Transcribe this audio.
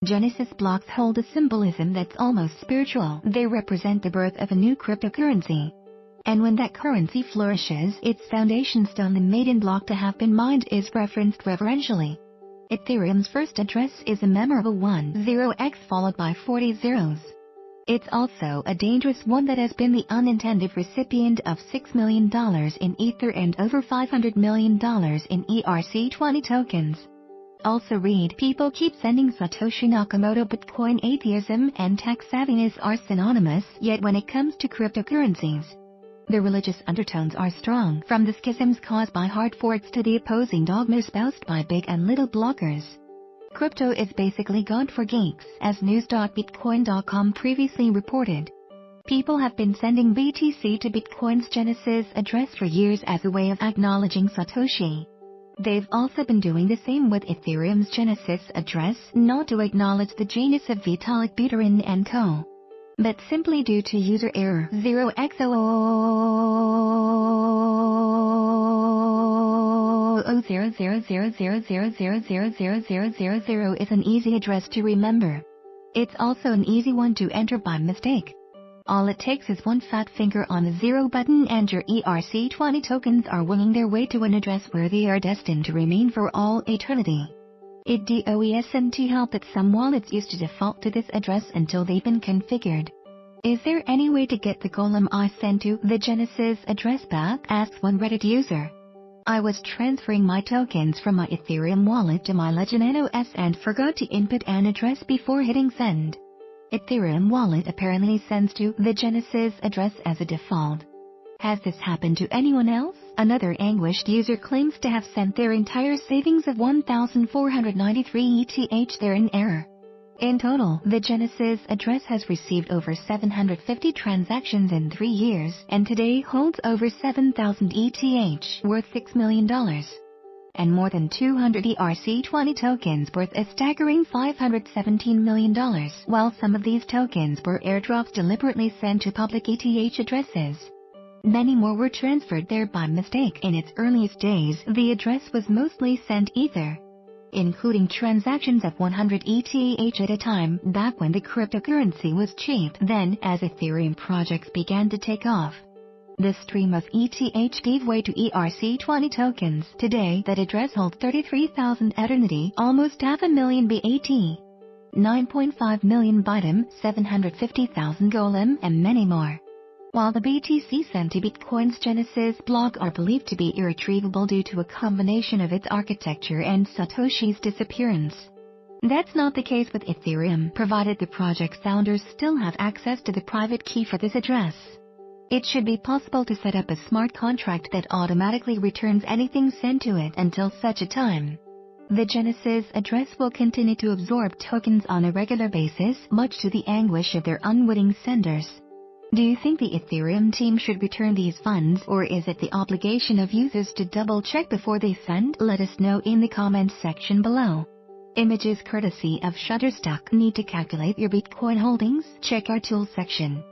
Genesis blocks hold a symbolism that's almost spiritual. They represent the birth of a new cryptocurrency. And when that currency flourishes, its foundation stone, the maiden block to have been mined, is referenced reverentially. Ethereum's first address is a memorable 10x followed by 40 zeros. It's also a dangerous one that has been the unintended recipient of $6 million in Ether and over $500 million in ERC20 tokens. Also read, people keep sending Satoshi Nakamoto. Bitcoin atheism and tech savviness are synonymous, yet when it comes to cryptocurrencies, the religious undertones are strong, from the schisms caused by hard forks to the opposing dogmas espoused by big and little blockers. Crypto is basically God for geeks, as news.bitcoin.com previously reported. People have been sending BTC to Bitcoin's Genesis address for years as a way of acknowledging Satoshi. They've also been doing the same with Ethereum's Genesis address, not to acknowledge the genius of Vitalik Buterin and co., but simply due to user error. 0x00000000000000 is an easy address to remember. It's also an easy one to enter by mistake. All it takes is one fat finger on the 0 button and your ERC20 tokens are winging their way to an address where they are destined to remain for all eternity. It doesn't help that some wallets used to default to this address until they've been configured. Is there any way to get the golem I sent to the Genesis address back? Asks one Reddit user. I was transferring my tokens from my Ethereum wallet to my Legend NOS and forgot to input an address before hitting send. Ethereum wallet apparently sends to the Genesis address as a default. Has this happened to anyone else? Another anguished user claims to have sent their entire savings of 1,493 ETH. They're in error. In total, the Genesis address has received over 750 transactions in 3 years and today holds over 7,000 ETH worth $6 million. And more than 200 ERC20 tokens worth a staggering $517 million, while some of these tokens were airdrops deliberately sent to public ETH addresses. Many more were transferred there by mistake. In its earliest days, the address was mostly sent Ether, including transactions of 100 ETH at a time back when the cryptocurrency was cheap. Then, as Ethereum projects began to take off, the stream of ETH gave way to ERC20 tokens. Today, that address holds 33,000 Eternity, almost 500,000 BAT, 9.5 million Bitum, 750,000 Golem, and many more. While the BTC sent to Bitcoin's Genesis block are believed to be irretrievable due to a combination of its architecture and Satoshi's disappearance, that's not the case with Ethereum, provided the project founders still have access to the private key for this address. It should be possible to set up a smart contract that automatically returns anything sent to it until such a time. The Genesis address will continue to absorb tokens on a regular basis, much to the anguish of their unwitting senders. Do you think the Ethereum team should return these funds, or is it the obligation of users to double-check before they send? Let us know in the comments section below. Images courtesy of Shutterstock. Need to calculate your Bitcoin holdings? Check our tools section.